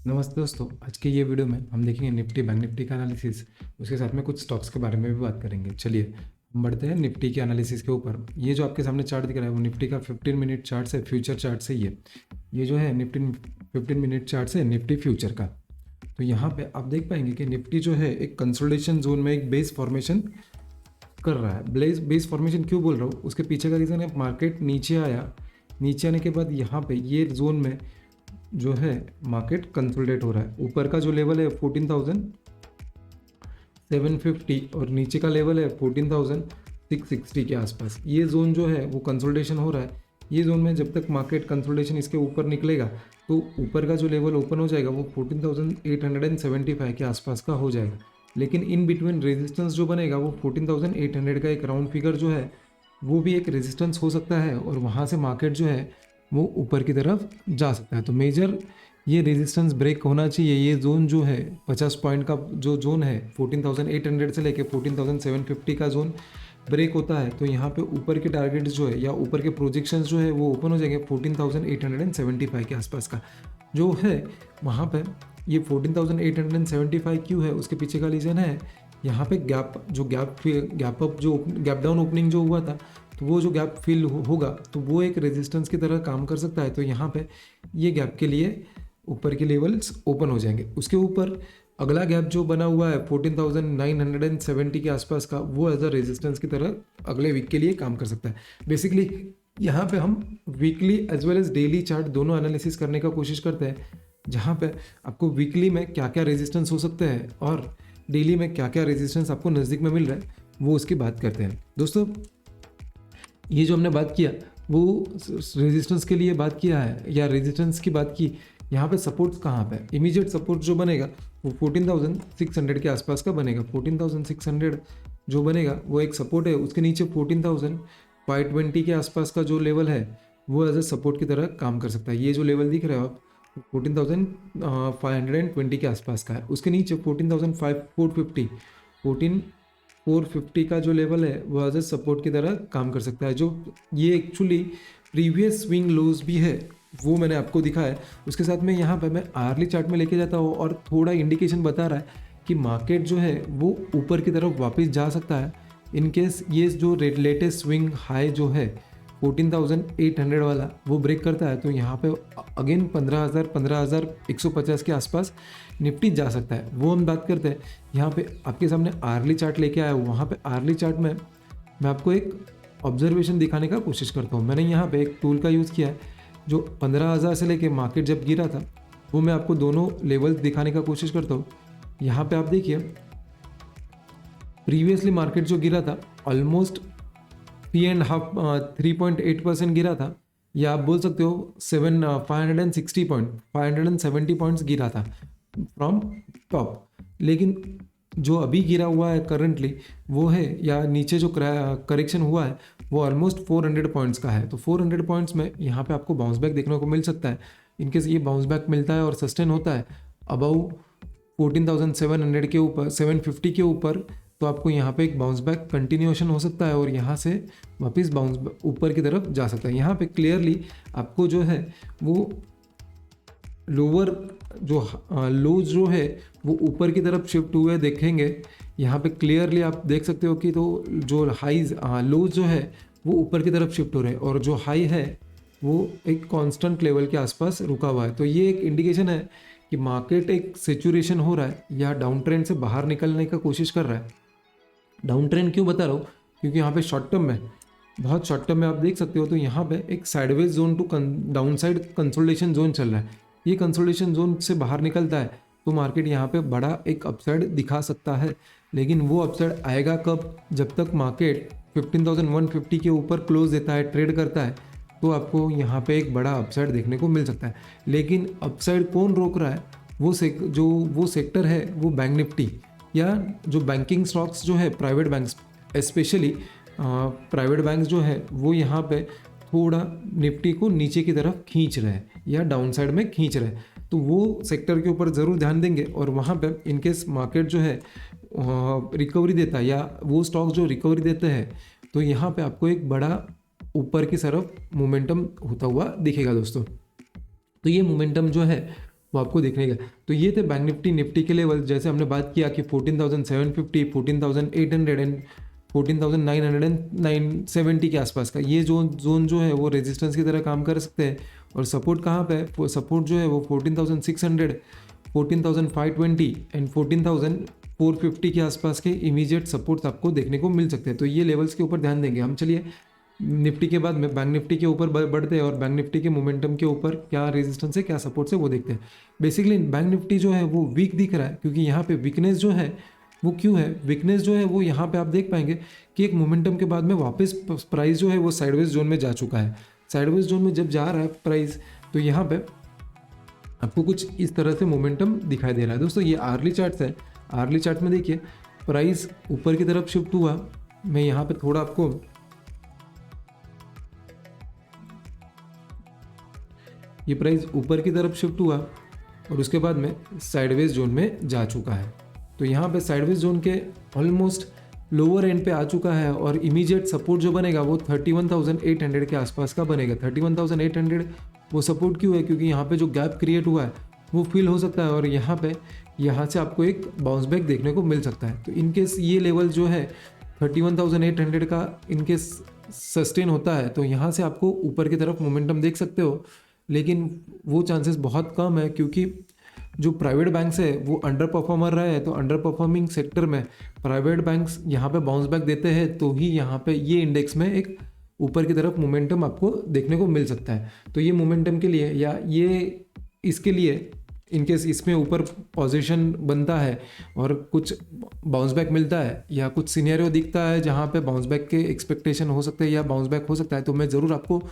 नमस्ते दोस्तों। आज के ये वीडियो में हम देखेंगे निफ्टी बैंक निफ्टी का एनालिसिस। उसके साथ में कुछ स्टॉक्स के बारे में भी बात करेंगे। चलिए हम बढ़ते हैं निफ्टी के एनालिसिस के ऊपर। ये जो आपके सामने चार्ट दिख रहा है वो निफ्टी का 15 मिनट चार्ट से फ्यूचर चार्ट से ये जो है निफ्टी 15 मिनट चार्ट से निफ्टी फ्यूचर का। तो यहाँ पे आप देख पाएंगे कि निफ्टी जो है एक कंसोलिडेशन जोन में एक बेस फॉर्मेशन कर रहा है। बेस फॉर्मेशन क्यों बोल रहा हूँ, उसके पीछे का रीज़न है मार्केट नीचे आया। नीचे आने के बाद यहाँ पे ये जोन में जो है मार्केट कंसोलिडेट हो रहा है। ऊपर का जो लेवल है 14,750 और नीचे का लेवल है 14,660 के आसपास। ये जोन जो है वो कंसोलिडेशन हो रहा है। ये जोन में जब तक मार्केट कंसोलिडेशन इसके ऊपर निकलेगा तो ऊपर का जो लेवल ओपन हो जाएगा वो 14,875 के आसपास का हो जाएगा। लेकिन इन बिटवीन रेजिस्टेंस जो बनेगा वो 14,800 का एक राउंड फिगर जो है वो भी एक रेजिस्टेंस हो सकता है और वहाँ से मार्केट जो है वो ऊपर की तरफ जा सकता है। तो मेजर ये रेजिस्टेंस ब्रेक होना चाहिए। ये जोन जो है 50 पॉइंट का जो जोन है 14,800 से लेके 14,750 का जोन ब्रेक होता है तो यहाँ पे ऊपर के टारगेट जो है या ऊपर के प्रोजेक्शंस जो है वो ओपन हो जाएंगे 14,875 के आसपास का जो है। वहाँ पे ये 14,875 क्यों है, उसके पीछे का रीज़न है यहाँ पे गैप डाउन ओपनिंग जो हुआ था तो वो जो गैप फिल होगा तो वो एक रेजिस्टेंस की तरह काम कर सकता है। तो यहाँ पे ये गैप के लिए ऊपर के लेवल्स ओपन हो जाएंगे। उसके ऊपर अगला गैप जो बना हुआ है 14,970 के आसपास का वो एज अ रेजिस्टेंस की तरह अगले वीक के लिए काम कर सकता है। बेसिकली यहाँ पे हम weekly as well as daily chart दोनों एनालिसिस करने का कोशिश करते हैं, जहाँ पे आपको वीकली में क्या क्या रेजिस्टेंस हो सकते हैं और डेली में क्या क्या रेजिस्टेंस आपको नज़दीक में मिल रहा है वो उसकी बात करते हैं। दोस्तों ये जो हमने बात किया वो रेजिस्टेंस के लिए बात किया है या रेजिस्टेंस की बात की। यहाँ पे सपोर्ट्स कहाँ पे, इमीडिएट सपोर्ट जो बनेगा वो 14,600 के आसपास का बनेगा। 14,600 जो बनेगा वो एक सपोर्ट है। उसके नीचे 14,520 के आसपास का जो लेवल है वो एज ए सपोर्ट की तरह काम कर सकता है। ये जो लेवल दिख रहा है आप 14,520 के आसपास का है। उसके नीचे 14,450 का जो लेवल है वो एज ए सपोर्ट की तरह काम कर सकता है। जो ये एक्चुअली प्रीवियस स्विंग लोज भी है वो मैंने आपको दिखा है। उसके साथ में यहाँ पे मैं आर्ली चार्ट में लेके जाता हूँ और थोड़ा इंडिकेशन बता रहा है कि मार्केट जो है वो ऊपर की तरफ वापस जा सकता है इन केस ये जो लेटेस्ट स्विंग हाई जो है 14,800 वाला वो ब्रेक करता है। तो यहाँ पे अगेन 15,150 के आसपास निफ्टी जा सकता है। वो हम बात करते हैं। यहाँ पे आपके सामने आर्ली चार्ट लेके आया हूँ। वहाँ पे आर्ली चार्ट में मैं आपको एक ऑब्जर्वेशन दिखाने का कोशिश करता हूँ। मैंने यहाँ पे एक टूल का यूज़ किया है जो 15,000 से लेके मार्केट जब गिरा था वो मैं आपको दोनों लेवल दिखाने का कोशिश करता हूँ। यहाँ पे आप देखिए प्रीवियसली मार्केट जो गिरा था ऑलमोस्ट 3.8% गिरा था, या आप बोल सकते हो 570 पॉइंट्स गिरा था फ्रॉम टॉप। लेकिन जो अभी गिरा हुआ है करंटली वो है या नीचे जो करेक्शन हुआ है वो ऑलमोस्ट 400 पॉइंट्स का है। तो 400 पॉइंट्स में यहाँ पे आपको बाउंस बैक देखने को मिल सकता है। इनकेस ये बाउंस बैक मिलता है और सस्टेन होता है अबाउ 14,700 के ऊपर 750 के ऊपर तो आपको यहाँ पे एक बाउंस बैक कंटिन्यूएशन हो सकता है और यहाँ से वापस बाउंस ऊपर की तरफ जा सकता है। यहाँ पे क्लियरली आपको जो है वो लोअर जो लोज जो है वो ऊपर की तरफ शिफ्ट हुए देखेंगे। यहाँ पे क्लियरली आप देख सकते हो कि तो जो हाईज लोज जो है वो ऊपर की तरफ शिफ्ट हो रहे हैं और जो हाई है वो एक कांस्टेंट लेवल के आसपास रुका हुआ है। तो ये एक इंडिकेशन है कि मार्केट एक सेचुरेशन हो रहा है या डाउन ट्रेंड से बाहर निकलने का कोशिश कर रहा है। डाउन ट्रेंड क्यों बता रहा हूँ, क्योंकि यहाँ पे शॉर्ट टर्म में बहुत शॉर्ट टर्म में आप देख सकते हो तो यहाँ पे एक sideways zone to down side consolidation zone चल रहा है। ये कंसोलिडेशन जोन से बाहर निकलता है तो मार्केट यहाँ पे बड़ा एक अपसाइड दिखा सकता है। लेकिन वो अपसाइड आएगा कब, जब तक मार्केट 15,150 के ऊपर क्लोज देता है, ट्रेड करता है, तो आपको यहाँ पे एक बड़ा अपसाइड देखने को मिल सकता है। लेकिन अपसाइड कौन रोक रहा है, वो सेक्टर है वो बैंक निफ्टी या जो बैंकिंग स्टॉक्स जो है private banks, specially private banks जो है वो यहाँ पे थोड़ा निफ्टी को नीचे की तरफ खींच रहे हैं या डाउन साइड में खींच रहे हैं। तो वो सेक्टर के ऊपर ज़रूर ध्यान देंगे और वहाँ पे इनकेस मार्केट जो है रिकवरी देता है या वो स्टॉक जो रिकवरी देते हैं तो यहाँ पे आपको एक बड़ा ऊपर की तरफ मोमेंटम होता हुआ दिखेगा दोस्तों। तो ये मोमेंटम जो है वो आपको देखने का। तो ये थे बैंक निफ्टी निफ्टी के लेवल। जैसे हमने बात किया कि 14,750, 14,800 एंड 14,970 के आसपास का ये जोन जो है वो रेजिस्टेंस की तरह काम कर सकते हैं। और सपोर्ट कहाँ पे है? सपोर्ट जो है वो 14,600, 14,520 एंड 14,450 के आसपास के इमीडिएट सपोर्ट्स आपको देखने को मिल सकते हैं। तो ये लेवल्स के ऊपर ध्यान देंगे हम। चलिए निफ्टी के बाद में बैंक निफ्टी के ऊपर बढ़ते हैं और बैंक निफ्टी के मोमेंटम के ऊपर क्या रेजिस्टेंस है क्या सपोर्ट्स है वो देखते हैं। बेसिकली बैंक निफ्टी जो है वो वीक दिख रहा है, क्योंकि यहाँ पे वीकनेस जो है वो क्यों है? वीकनेस जो है वो यहाँ पे आप देख पाएंगे कि एक मोमेंटम के बाद में वापस प्राइस जो है वो साइडवेज जोन में जा चुका है। साइडवेज जोन में जब जा रहा है प्राइस, तो यहाँ पे आपको कुछ इस तरह से मोमेंटम दिखाई दे रहा है। दोस्तों ये आर्ली चार्ट्स है। आर्ली चार्ट में देखिए प्राइस ऊपर की तरफ शिफ्ट हुआ। मैं यहाँ पे थोड़ा आपको ये प्राइस ऊपर की तरफ शिफ्ट हुआ और उसके बाद में साइडवेज जोन में जा चुका है। तो यहाँ पे साइडवेज जोन के ऑलमोस्ट लोअर एंड पे आ चुका है और इमीडिएट सपोर्ट जो बनेगा वो 31,800 के आसपास का बनेगा। 31,800 वो सपोर्ट क्यों है? क्योंकि यहाँ पे जो गैप क्रिएट हुआ है वो फिल हो सकता है और यहाँ से आपको एक बाउंस बैक देखने को मिल सकता है। तो इनकेस ये लेवल जो है 31,800 का इनकेस सस्टेन होता है तो यहाँ से आपको ऊपर की तरफ मोमेंटम देख सकते हो, लेकिन वो चांसेस बहुत कम है क्योंकि जो प्राइवेट बैंक्स है वो अंडर परफॉर्मर रहे हैं। तो अंडर परफॉर्मिंग सेक्टर में प्राइवेट बैंक्स यहाँ पे बाउंस बैक देते हैं तो ही यहाँ पे ये इंडेक्स में एक ऊपर की तरफ मोमेंटम आपको देखने को मिल सकता है। तो ये मोमेंटम के लिए या ये इसके लिए इनकेस इसमें ऊपर पोजीशन बनता है और कुछ बाउंस बैक मिलता है या कुछ सिनेरियो दिखता है जहाँ पे बाउंस बैक के एक्सपेक्टेशन हो सकते हैं या बाउंस बैक हो सकता है, तो मैं ज़रूर आपको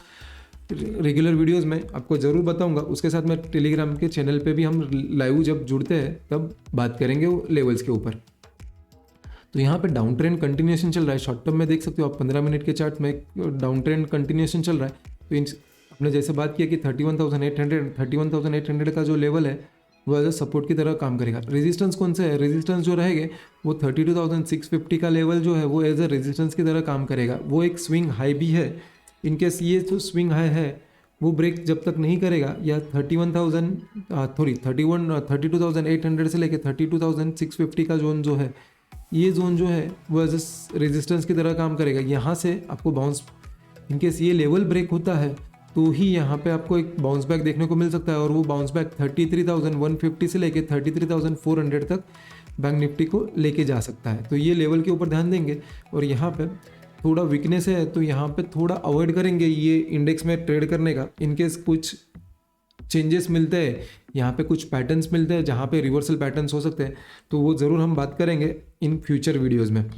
रेगुलर वीडियोस में आपको ज़रूर बताऊंगा। उसके साथ में टेलीग्राम के चैनल पे भी हम लाइव जब जुड़ते हैं तब बात करेंगे वो लेवल्स के ऊपर। तो यहाँ पे डाउन ट्रेंड कंटिन्यूएशन चल रहा है। शॉर्ट टर्म में देख सकते हो आप 15 मिनट के चार्ट में डाउन ट्रेंड कंटिन्यूएशन चल रहा है। तो हमने जैसे बात किया कि 31,800 का जो लेवल है वो एज अ सपोर्ट की तरह काम करेगा। रेजिस्टेंस कौन सा है? रेजिस्टेंस जो रहेंगे वो 32,650 का लेवल जो है वो एज अ रेजिस्टेंस की तरह काम करेगा। वो एक स्विंग हाई भी है। इनकेस ये जो स्विंग हाई है वो ब्रेक जब तक नहीं करेगा या 32,800 से लेके 32,650 का जोन जो है ये जोन जो है वो एज अ रेजिस्टेंस की तरह काम करेगा। यहाँ से आपको बाउंस, इनकेस ये लेवल ब्रेक होता है तो ही यहाँ पे आपको एक बाउंस बैक देखने को मिल सकता है और वो बाउंस बैक 33,150 से लेके 33,400 तक बैंक निफ्टी को लेके जा सकता है। तो ये लेवल के ऊपर ध्यान देंगे और यहाँ पे थोड़ा वीकनेस है तो यहाँ पे थोड़ा अवॉइड करेंगे ये इंडेक्स में ट्रेड करने का। इनकेस कुछ चेंजेस मिलते हैं, यहाँ पे कुछ पैटर्न्स मिलते हैं जहाँ पे रिवर्सल पैटर्न्स हो सकते हैं, तो वो ज़रूर हम बात करेंगे इन फ्यूचर वीडियोज़ में।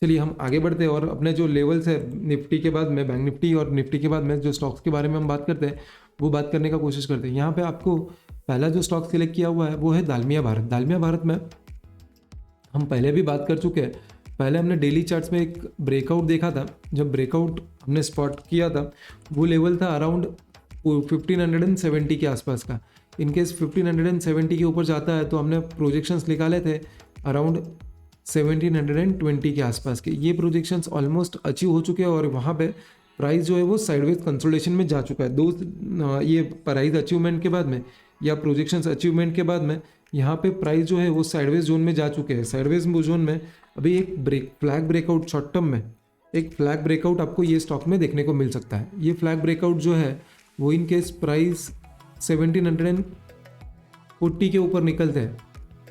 चलिए हम आगे बढ़ते हैं और अपने जो लेवल्स है निफ्टी के बाद में बैंक निफ्टी और निफ्टी के बाद में जो स्टॉक्स के बारे में हम बात करते हैं वो बात करने का कोशिश करते हैं। यहाँ पे आपको पहला जो स्टॉक सिलेक्ट किया हुआ है वो है दालमिया भारत। दालमिया भारत में हम पहले भी बात कर चुके हैं। पहले हमने डेली चार्ट्स में एक ब्रेकआउट देखा था। जब ब्रेकआउट हमने स्पॉट किया था वो लेवल था अराउंड 1570 के आसपास का। इनकेस 1570 के ऊपर जाता है तो हमने प्रोजेक्शंस निकाले थे अराउंड 1720 के आसपास के। ये प्रोजेक्शंस ऑलमोस्ट अचीव हो चुके हैं और वहाँ पे प्राइस जो है वो साइडवेज कंसोलिडेशन में जा चुका है। ये प्राइस अचीवमेंट के बाद में या प्रोजेक्शंस अचीवमेंट के बाद में यहाँ पे प्राइस जो है वो साइडवेज जोन में जा चुके हैं। साइडवेज जोन में अभी एक फ्लैग ब्रेकआउट शॉर्ट टर्म में एक फ्लैग ब्रेकआउट आपको ये स्टॉक में देखने को मिल सकता है। ये फ्लैग ब्रेकआउट जो है वो इन केस प्राइस 1740 के ऊपर निकलते हैं,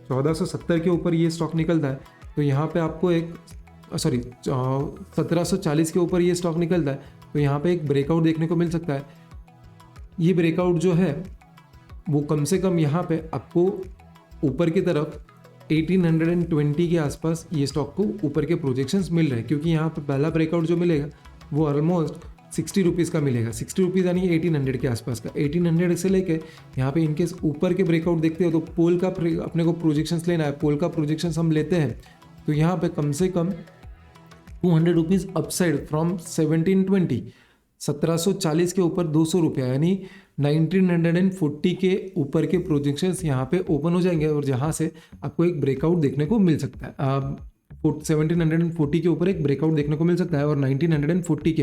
1470 के ऊपर ये स्टॉक निकलता है तो यहाँ पे आपको एक 1740 के ऊपर ये स्टॉक निकलता है तो यहाँ पे एक ब्रेकआउट देखने को मिल सकता है। ये ब्रेकआउट जो है वो कम से कम यहाँ पे आपको ऊपर की तरफ 1820 के आसपास ये स्टॉक को ऊपर के प्रोजेक्शंस मिल रहे हैं, क्योंकि यहाँ पे पहला ब्रेकआउट जो मिलेगा वो ऑलमोस्ट 60 रुपीज़ का मिलेगा। 60 रुपीज़ यानी 1800 के आसपास का। 1800 से लेके यहाँ पे इनकेस ऊपर के ब्रेकआउट देखते हो तो पोल का अपने को प्रोजेक्शंस लेना है। पोल का प्रोजेक्शंस हम लेते हैं तो यहाँ पे कम से कम 200 रुपीज़ अपसाइड फ्रॉम 1740 के ऊपर 200 रुपया यानी 1940 के ऊपर के प्रोजेक्शंस यहाँ पे ओपन हो जाएंगे और जहाँ से आपको एक ब्रेकआउट देखने को मिल सकता है। 1740 के ऊपर एक ब्रेकआउट देखने को मिल सकता है और 1940 के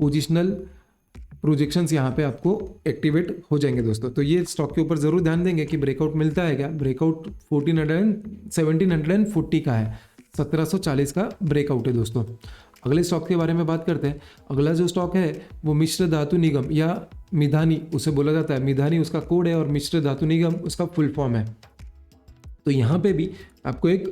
पोजिशनल प्रोजेक्शंस यहाँ पे आपको एक्टिवेट हो जाएंगे दोस्तों। तो ये स्टॉक के ऊपर ज़रूर ध्यान देंगे कि ब्रेकआउट मिलता है क्या। ब्रेकआउट 1740 का है, 1740 का ब्रेकआउट है दोस्तों। अगले स्टॉक के बारे में बात करते हैं। अगला जो स्टॉक है वो मिश्र धातु निगम या मिधानी उसे बोला जाता है। मिधानी उसका कोड है और मिश्र धातु निगम उसका फुल फॉर्म है। तो यहाँ पे भी आपको एक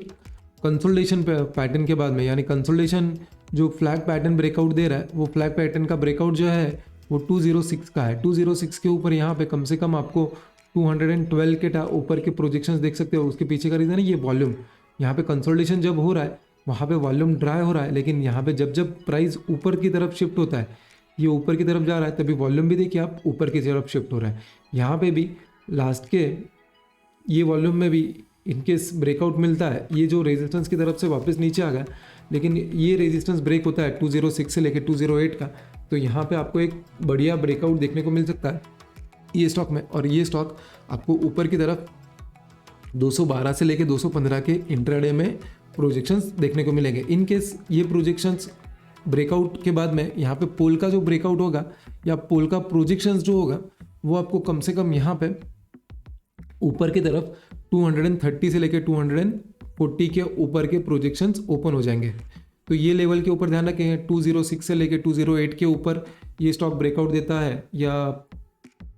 कंसोलिडेशन पैटर्न के बाद में, यानी कंसोलिडेशन जो फ्लैग पैटर्न ब्रेकआउट दे रहा है, वो फ्लैग पैटर्न का ब्रेकआउट जो है वो 206 का है। 206 के ऊपर यहाँ पे कम से कम आपको 212 के ऊपर के प्रोजेक्शंस देख सकते हो। उसके पीछे का रीज़न है ये वॉल्यूम। यहाँ पे कंसोलिडेशन जब हो रहा है वहाँ पे वॉल्यूम ड्राई हो रहा है, लेकिन यहाँ पे जब जब प्राइस ऊपर की तरफ शिफ्ट होता है, ये ऊपर की तरफ जा रहा है, तभी वॉल्यूम भी देखिए आप ऊपर की तरफ शिफ्ट हो रहा है। यहाँ पे भी लास्ट के ये वॉल्यूम में भी इनकेस ब्रेकआउट मिलता है, ये जो रेजिस्टेंस की तरफ से वापस नीचे आ गया, लेकिन ये रेजिस्टेंस ब्रेक होता है 206 से लेकर 208 का, तो यहाँ पे आपको एक बढ़िया ब्रेकआउट देखने को मिल सकता है ये स्टॉक में। और ये स्टॉक आपको ऊपर की तरफ 212 से लेकर 215 के इंट्राडे में प्रोजेक्शंस देखने को मिलेंगे। इन केस ये प्रोजेक्शंस ब्रेकआउट के बाद में यहाँ पे पोल का जो ब्रेकआउट होगा या पोल का प्रोजेक्शंस जो होगा वो आपको कम से कम यहाँ पे ऊपर की तरफ 230 से लेकर 240 के ऊपर के प्रोजेक्शंस ओपन हो जाएंगे। तो ये लेवल के ऊपर ध्यान रखें, 206 से लेकर 208 के ऊपर ये स्टॉक ब्रेकआउट देता है या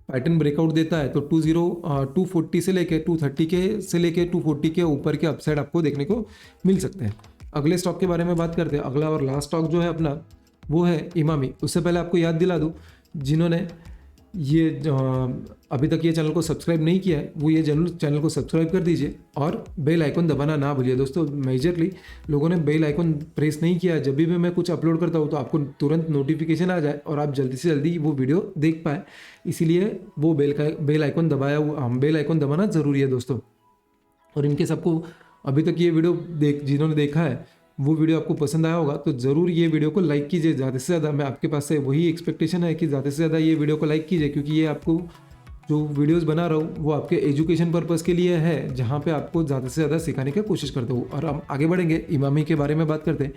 पैटर्न ब्रेकआउट देता है तो 240 से लेकर 230 के से लेकर 240 के ऊपर के अपसाइड आपको देखने को मिल सकते हैं। अगले स्टॉक के बारे में बात करते हैं। अगला और लास्ट स्टॉक जो है अपना वो है इमामी। उससे पहले आपको याद दिला दूँ, जिन्होंने ये अभी तक ये चैनल को सब्सक्राइब नहीं किया है वो ये जरूर चैनल को सब्सक्राइब कर दीजिए और बेल आइकन दबाना ना भूलिए दोस्तों। मेजरली लोगों ने बेल आइकन प्रेस नहीं किया है। जब भी मैं कुछ अपलोड करता हूँ तो आपको तुरंत नोटिफिकेशन आ जाए और आप जल्दी से जल्दी वो वीडियो देख पाए, इसीलिए वो बेल आइकन बेल आइकन दबाना ज़रूरी है दोस्तों। और इनके सबको अभी तक ये वीडियो जिन्होंने देखा है वो वीडियो आपको पसंद आया होगा तो ज़रूर ये वीडियो को लाइक कीजिए ज़्यादा से ज़्यादा। मैं आपके पास से वही एक्सपेक्टेशन है कि ज़्यादा से ज़्यादा ये वीडियो को लाइक कीजिए, क्योंकि ये आपको जो वीडियोस बना रहा हूँ वो आपके एजुकेशन पर्पज़ के लिए है, जहाँ पे आपको ज़्यादा से ज़्यादा सिखाने की कोशिश करता हूँ। और हम आगे बढ़ेंगे, इमामी के बारे में बात करते हैं।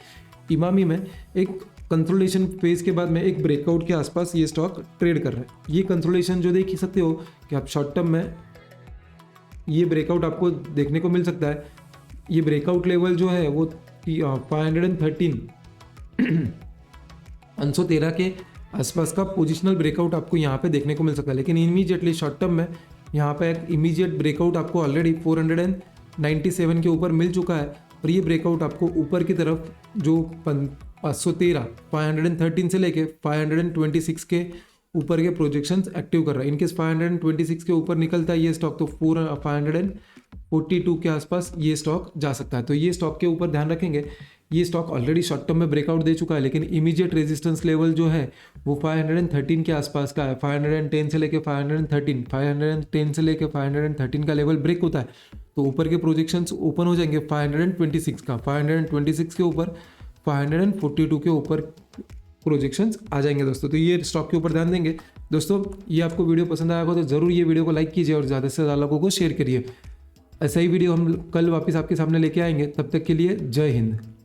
इमामी में एक कंसोलिडेशन फेज के बाद में एक ब्रेकआउट के आसपास ये स्टॉक ट्रेड कर रहा है। ये कंसोलिडेशन जो देख ही सकते हो कि आप शॉर्ट टर्म में ये ब्रेकआउट आपको देखने को मिल सकता है। ये ब्रेकआउट लेवल जो है वो 513 के आसपास का पोजिशनल ब्रेकआउट आपको यहाँ पे देखने को मिल सकता है। लेकिन इमीडिएटली शॉर्ट टर्म में यहाँ पे एक इमीडिएट ब्रेकआउट आपको ऑलरेडी 497 के ऊपर मिल चुका है और ये ब्रेकआउट आपको ऊपर की तरफ जो 513 से लेके 526 के ऊपर के प्रोजेक्शंस एक्टिव कर रहा है। इनकेस 526 के ऊपर निकलता है ये स्टॉक तो 542 के आसपास ये स्टॉक जा सकता है। तो ये स्टॉक के ऊपर ध्यान रखेंगे। ये स्टॉक ऑलरेडी शॉर्ट टर्म में ब्रेकआउट दे चुका है, लेकिन इमीडिएट रेजिस्टेंस लेवल जो है वो 513 के आसपास का है। 510 से लेके 510 से लेके 513 का लेवल ब्रेक होता है तो ऊपर के प्रोजेक्शंस ओपन हो जाएंगे 526 का। 526 के ऊपर 542 के ऊपर प्रोजेक्शंस आ जाएंगे दोस्तों। तो ये स्टॉक के ऊपर ध्यान देंगे दोस्तों। ये आपको वीडियो पसंद आया होगा तो ज़रूर ये वीडियो को लाइक कीजिए और ज़्यादा से ज़्यादा लोगों को शेयर करिए। ऐसा ही वीडियो हम कल वापस आपके सामने लेके आएंगे। तब तक के लिए जय हिंद।